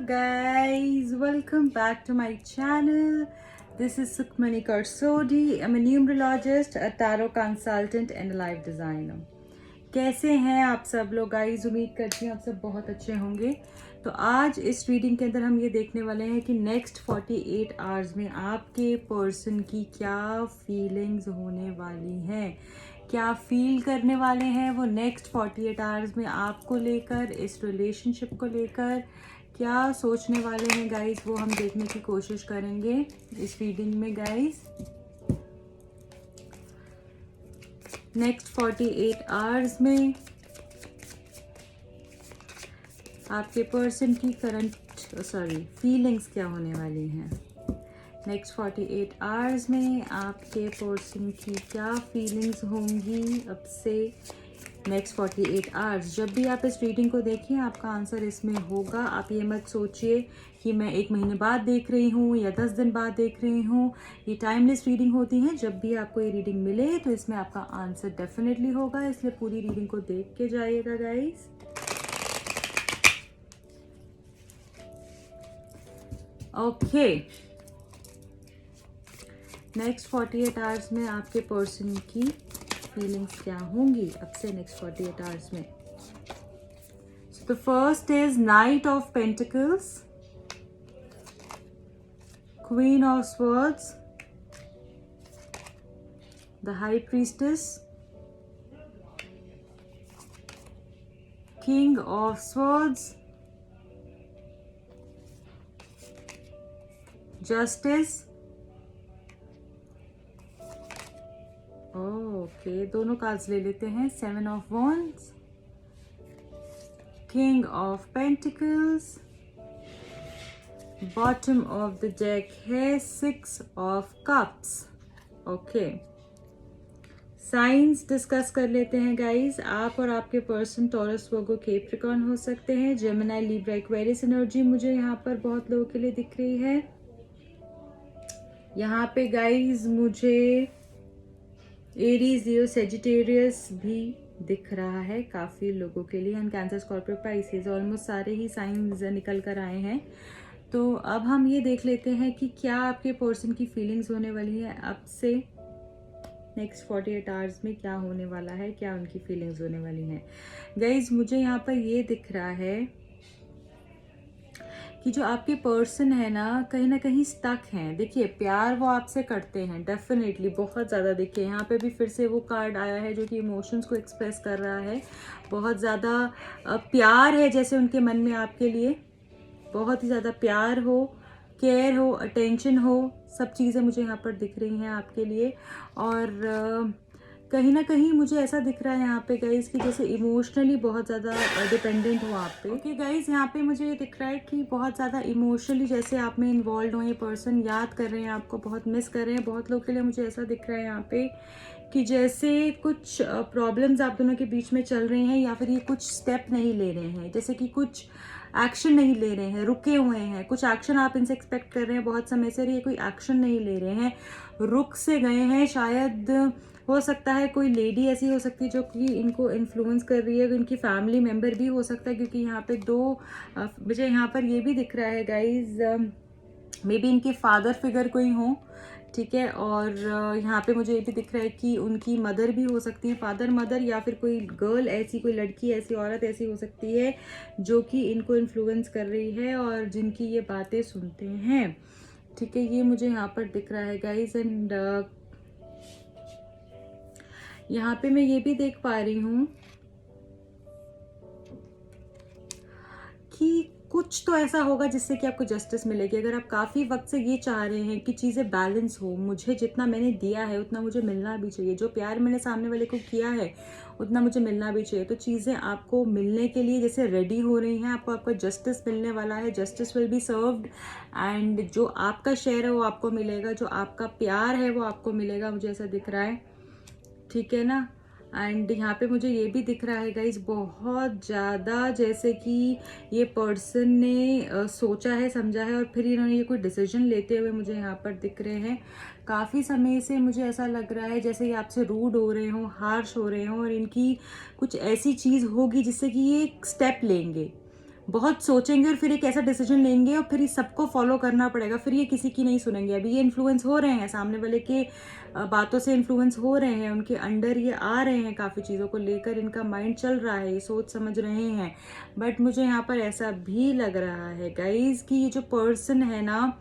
guys, welcome back to my channel. This is Sukhmani Karsodi. I'm a numerologist, a tarot consultant and a life designer. कैसे हैं आप सब लोग guys? उम्मीद करती हूँ आप सब बहुत अच्छे होंगे। तो आज इस रीडिंग के अंदर हम ये देखने वाले हैं कि नेक्स्ट 48 आवर्स में आपके पर्सन की क्या फीलिंग्स होने वाली हैं, क्या फील करने वाले हैं वो नेक्स्ट 48 आवर्स में आपको लेकर, इस रिलेशनशिप को लेकर क्या सोचने वाले हैं गाइस, वो हम देखने की कोशिश करेंगे इस रीडिंग में गाइस। नेक्स्ट 48 आवर्स में आपके पर्सन की फीलिंग्स क्या होने वाली हैं। नेक्स्ट 48 आवर्स में आपके पर्सन की क्या फीलिंग्स होंगी अब से नेक्स्ट 48 आवर्स। जब भी आप इस रीडिंग को देखें आपका आंसर इसमें होगा। आप ये मत सोचिए कि मैं 1 महीने बाद देख रही हूँ या 10 दिन बाद देख रही हूँ। ये टाइमलेस रीडिंग होती है। जब भी आपको ये रीडिंग मिले तो इसमें आपका आंसर डेफिनेटली होगा, इसलिए पूरी रीडिंग को देख के जाइएगा गाइस। ओके, नेक्स्ट 48 आवर्स में आपके पर्सन की फीलिंग्स क्या होंगी अब से नेक्स्ट 48 आवर्स में। So the first is night of pentacles, queen of swords, the high priestess, king of swords, justice. Okay, दोनों कार्ड्स ले लेते हैं। 7 of wands, king of pentacles, bottom of the deck है 6 of cups. Okay, science discuss कर लेते हैं guys. आप और आपके पर्सन टॉरस, वर्गो, कैप्रिकॉर्न हो सकते हैं। जेमिनी, लिब्रा, एक्वेरियस एनर्जी मुझे यहाँ पर बहुत लोगों के लिए दिख रही है। यहाँ पे गाइस मुझे एरीज, लियो, सेजिटेरियस भी दिख रहा है काफ़ी लोगों के लिए। And cancer, Scorpio, Pisces, almost सारे ही साइंस निकल कर आए हैं। तो अब हम ये देख लेते हैं कि क्या आपके पर्सन की फीलिंग्स होने वाली है अब से नेक्स्ट 48 आवर्स में, क्या होने वाला है, क्या उनकी फीलिंग्स होने वाली हैं गाइज। मुझे यहाँ पर ये दिख रहा है कि जो आपके पर्सन है ना कहीं स्टक हैं। देखिए, प्यार वो आपसे करते हैं डेफिनेटली, बहुत ज़्यादा। देखिए यहाँ पे भी फिर से वो कार्ड आया है जो कि इमोशंस को एक्सप्रेस कर रहा है। बहुत ज़्यादा प्यार है जैसे उनके मन में आपके लिए, बहुत ही ज़्यादा प्यार हो, केयर हो, अटेंशन हो, सब चीज़ें मुझे यहाँ पर दिख रही हैं आपके लिए। और कहीं ना कहीं मुझे ऐसा दिख रहा है यहाँ पे गाइज कि जैसे इमोशनली बहुत ज़्यादा डिपेंडेंट हो आप पे। ओके गाइज, यहाँ पे मुझे ये दिख रहा है कि बहुत ज़्यादा इमोशनली जैसे आप में इन्वॉल्व हो, ये पर्सन याद कर रहे हैं आपको, बहुत मिस कर रहे हैं। बहुत लोग के लिए मुझे ऐसा दिख रहा है यहाँ पे कि जैसे कुछ प्रॉब्लम्स आप दोनों के बीच में चल रही हैं, या फिर ये कुछ स्टेप नहीं ले रहे हैं, जैसे कि कुछ एक्शन नहीं ले रहे हैं, रुके हुए हैं। कुछ एक्शन आप इनसे एक्सपेक्ट कर रहे हैं बहुत समय से, ये कोई एक्शन नहीं ले रहे हैं, रुक से गए हैं। शायद हो सकता है कोई लेडी ऐसी हो सकती है जो कि इनको इन्फ्लुएंस कर रही है, इनकी फैमिली मेम्बर भी हो सकता है, क्योंकि यहाँ पे मुझे यहाँ पर ये भी दिख रहा है गाइज, मे बी इनके फादर फिगर कोई हो, ठीक है। और यहाँ पे मुझे ये भी दिख रहा है कि उनकी मदर भी हो सकती है, फादर मदर, या फिर कोई गर्ल ऐसी, कोई लड़की ऐसी, औरत ऐसी हो सकती है जो कि इनको इन्फ्लुएंस कर रही है और जिनकी ये बातें सुनते हैं, ठीक है। ये मुझे यहाँ पर दिख रहा है गाइज। एंड यहाँ पे मैं ये भी देख पा रही हूँ कि कुछ तो ऐसा होगा जिससे कि आपको जस्टिस मिलेगी। अगर आप काफ़ी वक्त से ये चाह रहे हैं कि चीज़ें बैलेंस हो, मुझे जितना मैंने दिया है उतना मुझे मिलना भी चाहिए, जो प्यार मैंने सामने वाले को किया है उतना मुझे मिलना भी चाहिए, तो चीज़ें आपको मिलने के लिए जैसे रेडी हो रही हैं। आपको आपका जस्टिस मिलने वाला है, justice will be served. And जो आपका शेयर है वो आपको मिलेगा, जो आपका प्यार है वो आपको मिलेगा, मुझे ऐसा दिख रहा है, ठीक है ना। एंड यहाँ पे मुझे ये भी दिख रहा है गाइज, बहुत ज़्यादा जैसे कि ये पर्सन ने सोचा है, समझा है, और फिर इन्होंने ये कोई डिसीजन लेते हुए मुझे यहाँ पर दिख रहे हैं। काफ़ी समय से मुझे ऐसा लग रहा है जैसे ये आपसे रूड हो रहे हों, हार्श हो रहे हों, और इनकी कुछ ऐसी चीज़ होगी जिससे कि ये एक स्टेप लेंगे। बहुत सोचेंगे और फिर एक ऐसा डिसीजन लेंगे और फिर ये सबको फॉलो करना पड़ेगा, फिर ये किसी की नहीं सुनेंगे। अभी ये इन्फ्लुएंस हो रहे हैं, सामने वाले के बातों से इन्फ्लुएंस हो रहे हैं, उनके अंडर ये आ रहे हैं, काफ़ी चीज़ों को लेकर इनका माइंड चल रहा है, ये सोच समझ रहे हैं। बट मुझे यहाँ पर ऐसा भी लग रहा है गाइज कि ये जो पर्सन है ना,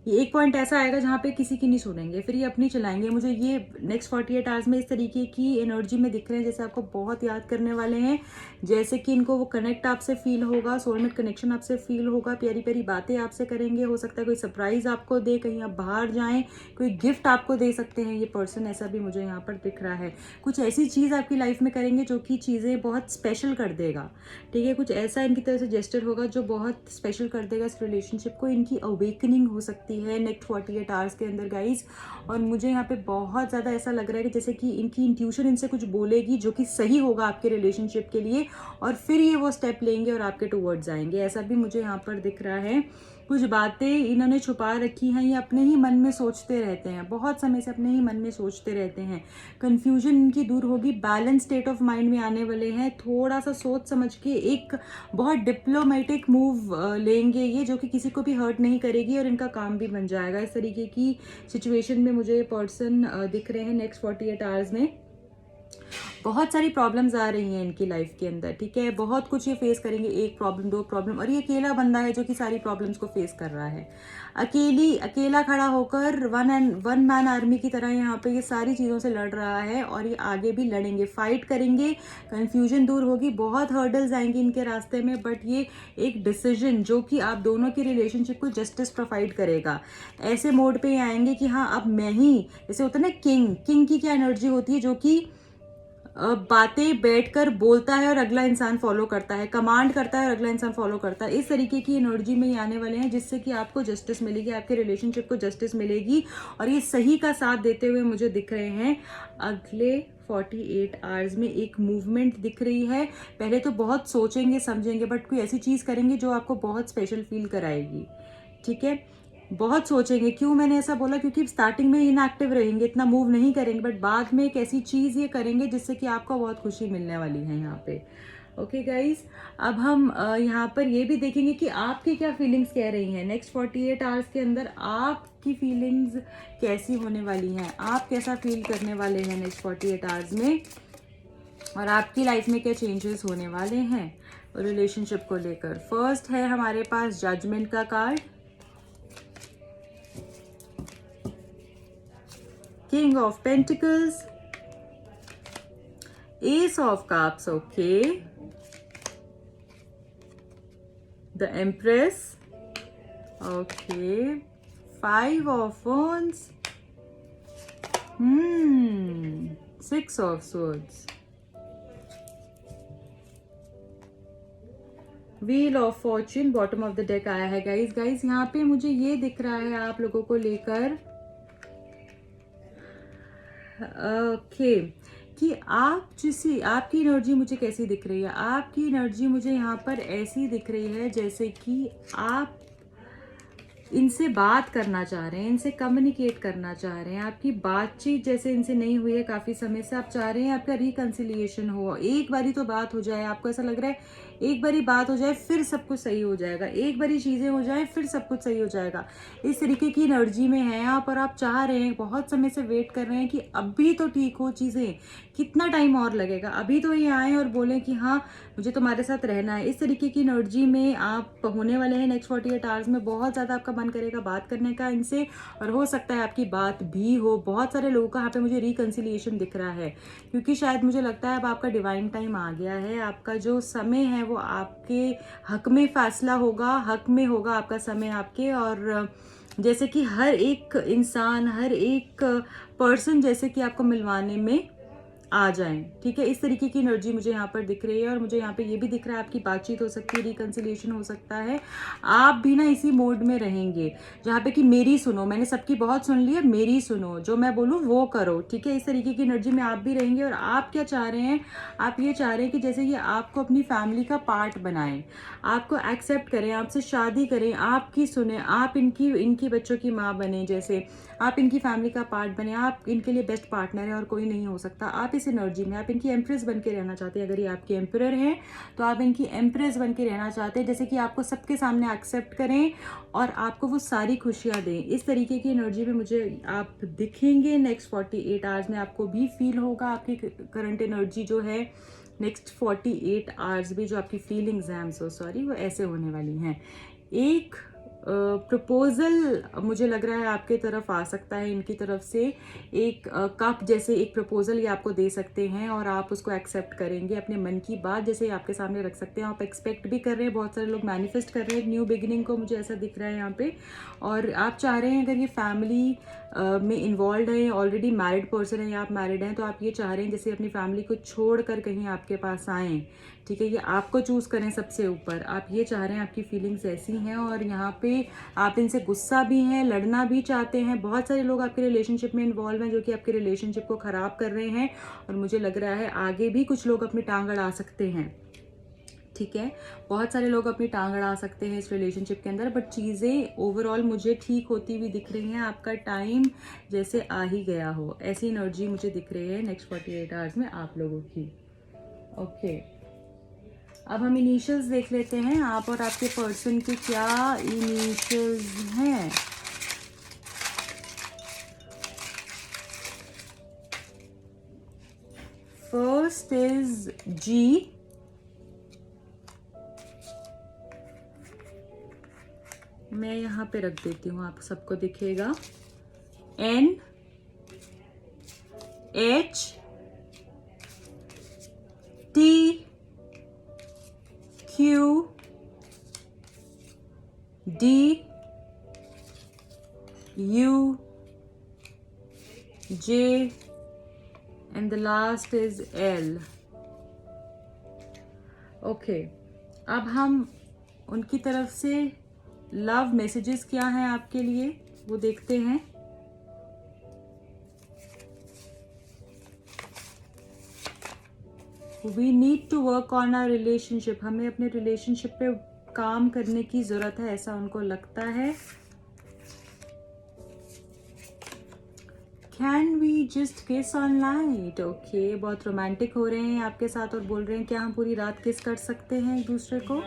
ये एक पॉइंट ऐसा आएगा जहाँ पे किसी की नहीं सुनेंगे, फिर ये अपनी चलाएंगे। मुझे ये नेक्स्ट 48 आवर्स में इस तरीके की एनर्जी में दिख रहे हैं, जैसे आपको बहुत याद करने वाले हैं, जैसे कि इनको वो कनेक्ट आपसे फील होगा, सोलमेट कनेक्शन आपसे फील होगा, प्यारी प्यारी बातें आपसे करेंगे, हो सकता है कोई सरप्राइज आपको दे, कहीं आप बाहर जाएं, कोई गिफ्ट आपको दे सकते हैं ये पर्सन, ऐसा भी मुझे यहाँ पर दिख रहा है। कुछ ऐसी चीज़ आपकी लाइफ में करेंगे जो कि चीज़ें बहुत स्पेशल कर देगा, ठीक है। कुछ ऐसा इनकी तरफ से जेस्चर होगा जो बहुत स्पेशल कर देगा इस रिलेशनशिप को। इनकी अवेकनिंग हो सकती है नेक्स्ट 48 आवर्स के अंदर गाइज। और मुझे यहाँ पे बहुत ज़्यादा ऐसा लग रहा है कि जैसे कि इनकी इंट्यूशन इनसे कुछ बोलेगी जो कि सही होगा आपके रिलेशनशिप के लिए, और फिर ये वो स्टेप लेंगे और आपके टूवर्ड्स आएंगे, ऐसा भी मुझे यहाँ पर दिख रहा है। कुछ बातें इन्होंने छुपा रखी हैं, ये अपने ही मन में सोचते रहते हैं, बहुत समय से अपने ही मन में सोचते रहते हैं। कन्फ्यूजन इनकी दूर होगी, बैलेंस स्टेट ऑफ माइंड में आने वाले हैं, थोड़ा सा सोच समझ के एक बहुत डिप्लोमेटिक मूव लेंगे ये, जो कि किसी को भी हर्ट नहीं करेगी और इनका काम भी बन जाएगा। इस तरीके की सिचुएशन में मुझे पर्सन दिख रहे हैं नेक्स्ट 48 आवर्स में। बहुत सारी प्रॉब्लम्स आ रही हैं इनकी लाइफ के अंदर, ठीक है। बहुत कुछ ये फेस करेंगे, एक प्रॉब्लम, दो प्रॉब्लम, और ये अकेला बंदा है जो कि सारी प्रॉब्लम्स को फेस कर रहा है। अकेला खड़ा होकर वन मैन आर्मी की तरह यहाँ पे ये सारी चीज़ों से लड़ रहा है, और ये आगे भी लड़ेंगे, फाइट करेंगे, कन्फ्यूजन दूर होगी, बहुत हर्डल्स आएंगे इनके रास्ते में, बट ये एक डिसीजन जो कि आप दोनों की रिलेशनशिप को जस्टिस प्रोवाइड करेगा। ऐसे मोड पे आएंगे कि हाँ अब मैं ही, जैसे होता है ना किंग की क्या एनर्जी होती है, जो कि बातें बैठकर बोलता है और अगला इंसान फॉलो करता है, कमांड करता है और अगला इंसान फॉलो करता है। इस तरीके की एनर्जी में ये आने वाले हैं, जिससे कि आपको जस्टिस मिलेगी, आपके रिलेशनशिप को जस्टिस मिलेगी, और ये सही का साथ देते हुए मुझे दिख रहे हैं। अगले 48 आवर्स में एक मूवमेंट दिख रही है। पहले तो बहुत सोचेंगे समझेंगे, बट कोई ऐसी चीज़ करेंगे जो आपको बहुत स्पेशल फील कराएगी, ठीक है। बहुत सोचेंगे, क्यों मैंने ऐसा बोला, क्योंकि स्टार्टिंग में इनएक्टिव रहेंगे, इतना मूव नहीं करेंगे, बट बाद में एक ऐसी चीज़ ये करेंगे जिससे कि आपको बहुत खुशी मिलने वाली है यहाँ पे। ओके गाइज, अब हम यहाँ पर ये भी देखेंगे कि आपकी क्या फीलिंग्स कह रही हैं नेक्स्ट 48 आवर्स के अंदर, आपकी फीलिंग्स कैसी होने वाली हैं, आप कैसा फील करने वाले हैं नेक्स्ट 48 आवर्स में, और आपकी लाइफ में क्या चेंजेस होने वाले हैं रिलेशनशिप को लेकर। फर्स्ट है हमारे पास जजमेंट का card, King of Pentacles, Ace of Cups, okay, the Empress, okay, Five of Wands, Six of Swords, Wheel of Fortune, bottom of the deck आया है गाइज। यहाँ पे मुझे ये दिख रहा है आप लोगों को लेकर कि आप जिसे, आपकी एनर्जी मुझे कैसी दिख रही है, आपकी एनर्जी मुझे यहाँ पर ऐसी दिख रही है जैसे कि आप इनसे बात करना चाह रहे हैं, इनसे कम्युनिकेट करना चाह रहे हैं, आपकी बातचीत जैसे इनसे नहीं हुई है काफ़ी समय से, आप चाह रहे हैं आपका रिकन्सिलिएशन हो, एक बारी तो बात हो जाए, आपको ऐसा लग रहा है एक बारी बात हो जाए फिर सब कुछ सही हो जाएगा, एक बारी चीज़ें हो जाए फिर सब कुछ सही हो जाएगा। इस तरीके की एनर्जी में हैं आप, और आप चाह रहे हैं, बहुत समय से वेट कर रहे हैं कि अभी तो ठीक हो चीज़ें, कितना टाइम और लगेगा, अभी तो ये आए और बोलें कि हाँ मुझे तुम्हारे साथ रहना है। इस तरीके की एनर्जी में आप होने वाले हैं नेक्स्ट 48 आवर्स में। बहुत ज़्यादा आपका मन करेगा बात करने का इनसे, और हो सकता है आपकी बात भी हो। बहुत सारे लोगों का यहाँ पे मुझे रिकन्सिलिएशन दिख रहा है, क्योंकि शायद मुझे लगता है अब आपका डिवाइन टाइम आ गया है, आपका जो समय है वो आपके हक में फैसला होगा, हक में होगा आपका समय आपके। और जैसे कि हर एक इंसान, हर एक पर्सन जैसे कि आपको मिलवाने में आ जाएं, ठीक है। इस तरीके की एनर्जी मुझे यहाँ पर दिख रही है, और मुझे यहाँ पे ये भी दिख रहा है आपकी बातचीत हो सकती है, रिकन्सिलिएशन हो सकता है। आप भी ना इसी मोड में रहेंगे जहाँ पे कि मेरी सुनो, मैंने सबकी बहुत सुन ली है, मेरी सुनो, जो मैं बोलूँ वो करो, ठीक है। इस तरीके की एनर्जी में आप भी रहेंगे। और आप क्या चाह रहे हैं, आप ये चाह रहे हैं कि जैसे ये आपको अपनी फैमिली का पार्ट बनाएं, आपको एक्सेप्ट करें, आपसे शादी करें, आपकी सुने, आप इनकी बच्चों की माँ बने, जैसे आप इनकी फैमिली का पार्ट बने, आप इनके लिए बेस्ट पार्टनर है और कोई नहीं हो सकता। आप इस इस एनर्जी में, आप इनकी एम्प्रेस बन के रहना चाहते हैं। अगर ये आपके एम्परर हैं तो आप इनकी एम्प्रेस बन के रहना चाहते हैं, जैसे कि आपको सबके सामने एक्सेप्ट करें और आपको वो सारी खुशियाँ दें। इस तरीके की एनर्जी में मुझे आप दिखेंगे नेक्स्ट 48 आवर्स में। आपको भी फील होगा आपकी करंट एनर्जी जो है नेक्स्ट 48 आवर्स भी जो आपकी फीलिंग्स हैं, सॉरी, वो ऐसे होने वाली हैं। एक प्रपोजल मुझे लग रहा है आपके तरफ आ सकता है, इनकी तरफ से एक कप जैसे एक प्रपोजल ये आपको दे सकते हैं और आप उसको एक्सेप्ट करेंगे। अपने मन की बात जैसे आपके सामने रख सकते हैं। आप एक्सपेक्ट भी कर रहे हैं, बहुत सारे लोग मैनिफेस्ट कर रहे हैं न्यू बिगिनिंग को, मुझे ऐसा दिख रहा है यहाँ पे। और आप चाह रहे हैं अगर ये फैमिली में इन्वॉल्व है, ऑलरेडी मैरिड पर्सन है या आप मैरिड हैं, तो आप ये चाह रहे हैं जैसे अपनी फैमिली को छोड़ कर कहीं आपके पास आएँ, ठीक है, ये आपको चूज़ करें सबसे ऊपर। आप ये चाह रहे हैं, आपकी फीलिंग्स ऐसी हैं और यहाँ पे आप इनसे गुस्सा भी हैं, लड़ना भी चाहते हैं। बहुत सारे लोग आपके रिलेशनशिप में इन्वॉल्व हैं जो कि आपके रिलेशनशिप को ख़राब कर रहे हैं और मुझे लग रहा है आगे भी कुछ लोग अपनी टांग अड़ा सकते हैं, ठीक है। बहुत सारे लोग अपनी टांग अड़ा सकते हैं इस रिलेशनशिप के अंदर, बट चीज़ें ओवरऑल मुझे ठीक होती हुई दिख रही हैं। आपका टाइम जैसे आ ही गया हो, ऐसी एनर्जी मुझे दिख रही है नेक्स्ट 48 आवर्स में आप लोगों की। ओके, अब हम इनिशियल्स देख लेते हैं, आप और आपके पर्सन के क्या इनिशियल्स हैं। फर्स्ट इज जी, मैं यहाँ पे रख देती हूँ, आप सबको दिखेगा। N H T Q D U J and the last is L. Okay, अब हम उनकी तरफ से लव मैसेजेस क्या हैं आपके लिए वो देखते हैं। We need to work on our relationship, हमें अपने रिलेशनशिप पे काम करने की जरूरत है, ऐसा उनको लगता है। Can we just kiss on night, okay, बहुत रोमांटिक हो रहे हैं आपके साथ और बोल रहे हैं क्या हम पूरी रात किस कर सकते हैं एक दूसरे को।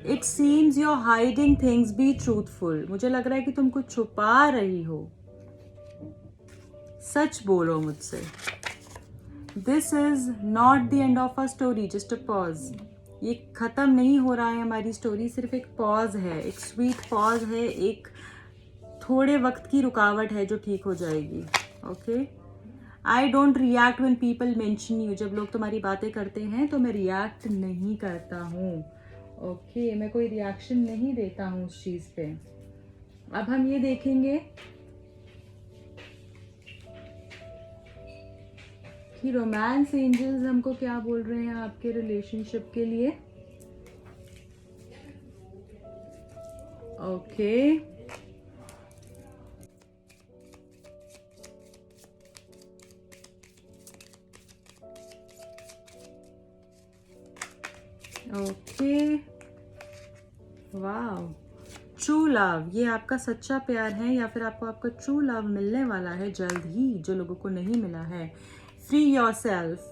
It seems you are hiding things, be truthful, मुझे लग रहा है कि तुम कुछ छुपा रही हो, सच बोलो मुझसे। This is not the end of a story, just a pause, ये खत्म नहीं हो रहा है हमारी स्टोरी, सिर्फ एक पॉज है, एक स्वीट पॉज है, एक थोड़े वक्त की रुकावट है जो ठीक हो जाएगी। Okay, I don't react when people mention you, जब लोग तुम्हारी बातें करते हैं तो मैं रिएक्ट नहीं करता हूँ। ओके, मैं कोई रिएक्शन नहीं देता हूँ उस चीज़ पे। अब हम ये देखेंगे कि रोमांस एंजल्स हमको क्या बोल रहे हैं आपके रिलेशनशिप के लिए। ओके, ओके, वाव, ट्रू लव, ये आपका सच्चा प्यार है या फिर आपको आपका ट्रू लव मिलने वाला है जल्द ही, जो लोगों को नहीं मिला है। फ्री योरसेल्फ,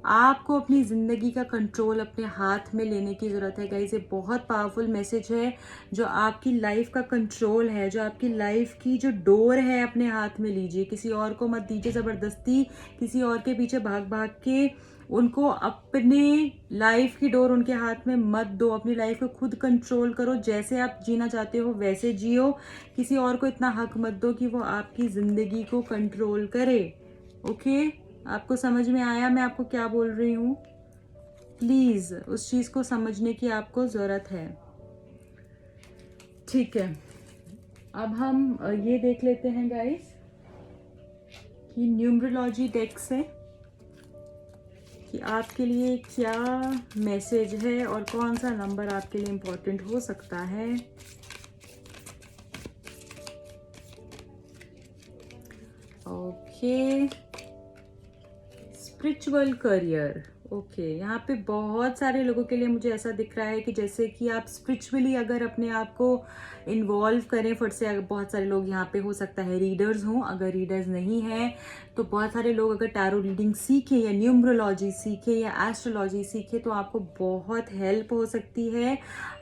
आपको अपनी ज़िंदगी का कंट्रोल अपने हाथ में लेने की ज़रूरत है गाइस। ये बहुत पावरफुल मैसेज है, जो आपकी लाइफ का कंट्रोल है, जो आपकी लाइफ की जो डोर है अपने हाथ में लीजिए, किसी और को मत दीजिए ज़बरदस्ती, किसी और के पीछे भाग भाग के उनको अपने लाइफ की डोर उनके हाथ में मत दो। अपनी लाइफ को खुद कंट्रोल करो, जैसे आप जीना चाहते हो वैसे जियो, किसी और को इतना हक मत दो कि वो आपकी ज़िंदगी को कंट्रोल करे। ओके, आपको समझ में आया मैं आपको क्या बोल रही हूँ? प्लीज़ उस चीज़ को समझने की आपको ज़रूरत है, ठीक है। अब हम ये देख लेते हैं गाइस कि न्यूमरोलॉजी डेक से कि आपके लिए क्या मैसेज है और कौन सा नंबर आपके लिए इम्पोर्टेंट हो सकता है। ओके, स्पिरिचुअल करियर, ओके, यहाँ पे बहुत सारे लोगों के लिए मुझे ऐसा दिख रहा है कि जैसे कि आप स्पिरिचुअली अगर अपने आप को इन्वॉल्व करें फट से, अगर बहुत सारे लोग यहाँ पे हो सकता है रीडर्स हों, अगर रीडर्स नहीं हैं तो बहुत सारे लोग अगर टैरो रीडिंग सीखें या न्यूमरोलॉजी सीखें या एस्ट्रोलॉजी सीखें तो आपको बहुत हेल्प हो सकती है।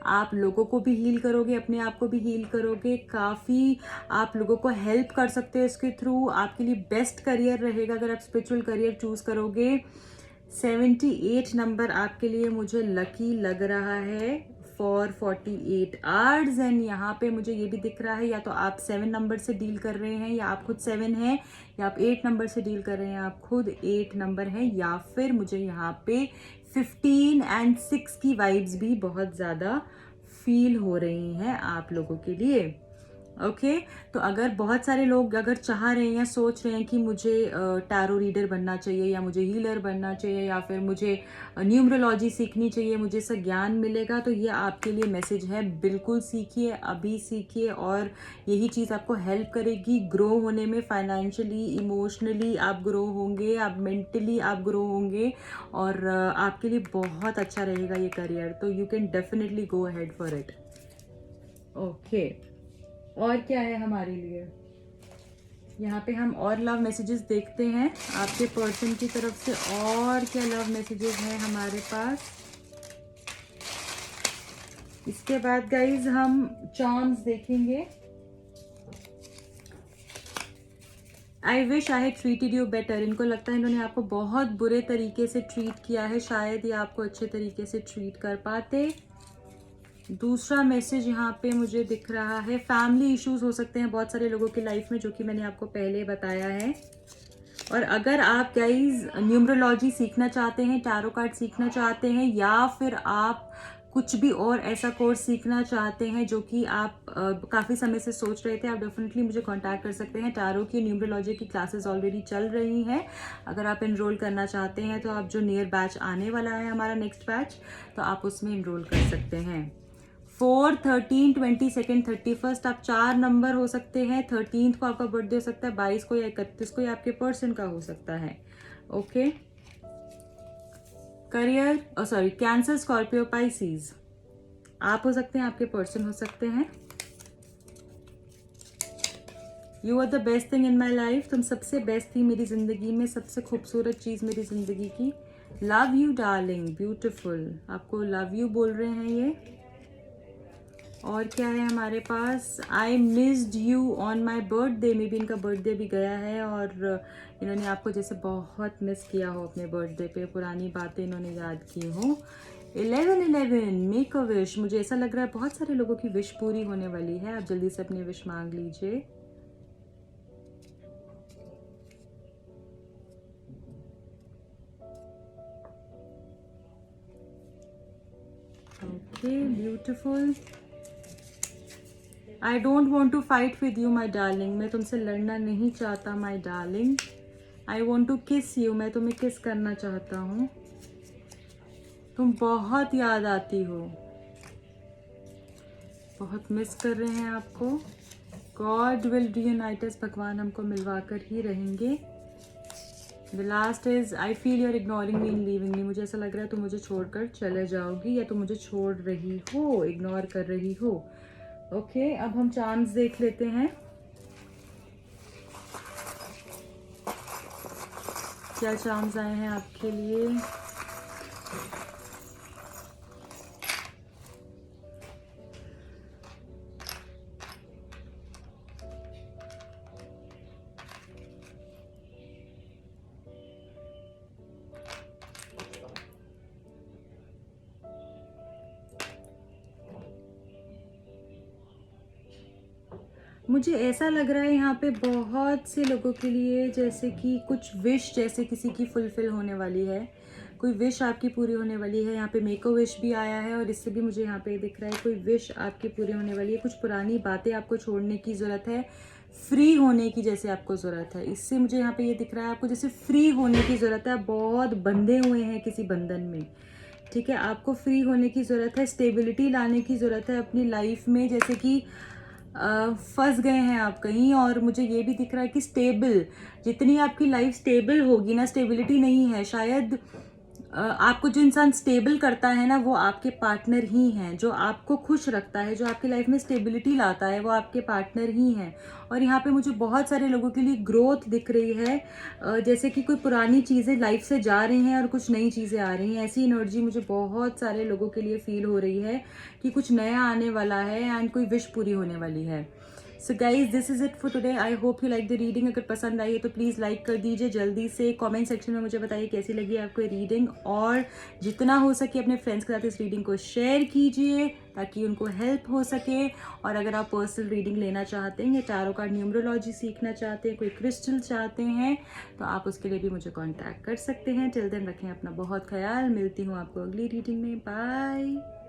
आप लोगों को भी हील करोगे, अपने आप को भी हील करोगे, काफ़ी आप लोगों को हेल्प कर सकते हो इसके थ्रू। आपके लिए बेस्ट करियर रहेगा अगर आप स्पिरिचुअल करियर चूज़ करोगे। 78 नंबर आपके लिए मुझे लकी लग रहा है फॉर 48 आवर्स। एंड यहाँ पे मुझे ये भी दिख रहा है या तो आप 7 नंबर से डील कर रहे हैं या आप खुद 7 हैं, या आप 8 नंबर से डील कर रहे हैं आप खुद 8 नंबर हैं, या फिर मुझे यहाँ पे 15 एंड 6 की वाइब्स भी बहुत ज़्यादा फील हो रही हैं आप लोगों के लिए। ओके तो अगर बहुत सारे लोग अगर चाह रहे हैं या सोच रहे हैं कि मुझे टैरो रीडर बनना चाहिए या मुझे हीलर बनना चाहिए या फिर मुझे न्यूमरोलॉजी सीखनी चाहिए, मुझे इससे ज्ञान मिलेगा, तो ये आपके लिए मैसेज है। बिल्कुल सीखिए, अभी सीखिए, और यही चीज़ आपको हेल्प करेगी ग्रो होने में। फाइनेंशियली, इमोशनली आप ग्रो होंगे, आप मेंटली आप ग्रो होंगे, और आपके लिए बहुत अच्छा रहेगा ये करियर। तो you can definitely go ahead for it. Okay, और क्या है हमारे लिए यहाँ पे? हम और लव मैसेजेस देखते हैं आपके पर्सन की तरफ से। और क्या लव मैसेजेस हैं हमारे पास? इसके बाद गाइज हम चार्म्स देखेंगे। I wish I had treated you better. इनको लगता है इन्होंने आपको बहुत बुरे तरीके से ट्रीट किया है, शायद ये आपको अच्छे तरीके से ट्रीट कर पाते। दूसरा मैसेज यहाँ पे मुझे दिख रहा है, फैमिली इश्यूज हो सकते हैं बहुत सारे लोगों की लाइफ में, जो कि मैंने आपको पहले बताया है। और अगर आप गाइज न्यूमरोलॉजी सीखना चाहते हैं, टैरो कार्ड सीखना चाहते हैं, या फिर आप कुछ भी और ऐसा कोर्स सीखना चाहते हैं जो कि आप काफ़ी समय से सोच रहे थे, आप डेफिनेटली मुझे कांटेक्ट कर सकते हैं। टैरो की न्यूमरोलॉजी की क्लासेस ऑलरेडी चल रही हैं। अगर आप इनरोल करना चाहते हैं तो आप जो नियर बैच आने वाला है हमारा नेक्स्ट बैच, तो आप उसमें इनरोल कर सकते हैं। 4, 13, 22, 31 आप 4 नंबर हो सकते हैं। 13 को आपका बर्थडे हो सकता है, 22 को या 31 को या आपके पर्सन का हो सकता है। Okay, career sorry Cancer, Scorpio, Pisces आप हो सकते हैं, आपके पर्सन हो सकते हैं। You are the best thing in my life. तुम सबसे बेस्ट थी मेरी जिंदगी में, सबसे खूबसूरत चीज मेरी जिंदगी की। लव यू डार्लिंग, ब्यूटिफुल, आपको लव यू बोल रहे हैं ये। और क्या है हमारे पास? I missed you on my birthday. Maybe इनका बर्थडे भी गया है और इन्होंने आपको जैसे बहुत मिस किया हो अपने बर्थडे पे, पुरानी बातें इन्होंने याद की हो। 11 मेक अ विश। मुझे ऐसा लग रहा है बहुत सारे लोगों की विश पूरी होने वाली है, आप जल्दी से अपनी विश मांग लीजिए। Okay, beautiful. I don't want to fight with you my darling. मैं तुमसे लड़ना नहीं चाहता my darling. I want to kiss you. मैं तुम्हें किस करना चाहता हूँ। तुम बहुत याद आती हो, बहुत मिस कर रहे हैं आपको। God will reunite us. भगवान हमको मिलवा कर ही रहेंगे। The last is I feel your ignoring me in leaving me. मुझे ऐसा लग रहा है तुम मुझे छोड़कर चले जाओगी, या तुम मुझे छोड़ रही हो, इग्नोर कर रही हो। ओके, अब हम चार्म्स देख लेते हैं। क्या चार्म्स आए हैं आपके लिए? मुझे ऐसा लग रहा है यहाँ पे बहुत से लोगों के लिए जैसे कि कुछ विश जैसे किसी की फुलफिल होने वाली है, कोई विश आपकी पूरी होने वाली है। यहाँ पे मेक अ विश भी आया है, और इससे भी मुझे यहाँ पे दिख रहा है कोई विश आपकी पूरी होने वाली है। कुछ पुरानी बातें आपको छोड़ने की ज़रूरत है, फ्री होने की जैसे आपको ज़रूरत है। इससे मुझे यहाँ पे ये दिख रहा है आपको जैसे फ्री होने की ज़रूरत है। आप बहुत बंधे हुए हैं किसी बंधन में, ठीक है। आपको फ्री होने की ज़रूरत है, स्टेबिलिटी लाने की ज़रूरत है अपनी लाइफ में। जैसे कि फंस गए हैं आप कहीं, और मुझे ये भी दिख रहा है कि स्टेबल, जितनी आपकी लाइफ स्टेबल होगी ना, स्टेबिलिटी नहीं है शायद आपको जो इंसान स्टेबल करता है ना, वो आपके पार्टनर ही हैं। जो आपको खुश रखता है, जो आपकी लाइफ में स्टेबिलिटी लाता है, वो आपके पार्टनर ही हैं। और यहाँ पे मुझे बहुत सारे लोगों के लिए ग्रोथ दिख रही है, जैसे कि कोई पुरानी चीज़ें लाइफ से जा रही हैं और कुछ नई चीज़ें आ रही हैं। ऐसी एनर्जी मुझे बहुत सारे लोगों के लिए फील हो रही है कि कुछ नया आने वाला है एंड कोई विश पूरी होने वाली है। So guys, this is it for today. I hope you like the reading. अगर पसंद आई है तो प्लीज़ लाइक कर दीजिए जल्दी से। कमेंट सेक्शन में मुझे बताइए कैसी लगी आपको ये रीडिंग, और जितना हो सके अपने फ्रेंड्स के साथ इस रीडिंग को शेयर कीजिए ताकि उनको हेल्प हो सके। और अगर आप पर्सनल रीडिंग लेना चाहते हैं या टैरो कार्ड न्यूमरोलॉजी सीखना चाहते हैं, कोई क्रिस्टल चाहते हैं, तो आप उसके लिए भी मुझे कॉन्टैक्ट कर सकते हैं। टिल देन रखें अपना बहुत ख्याल। मिलती हूँ आपको अगली रीडिंग में। बाय।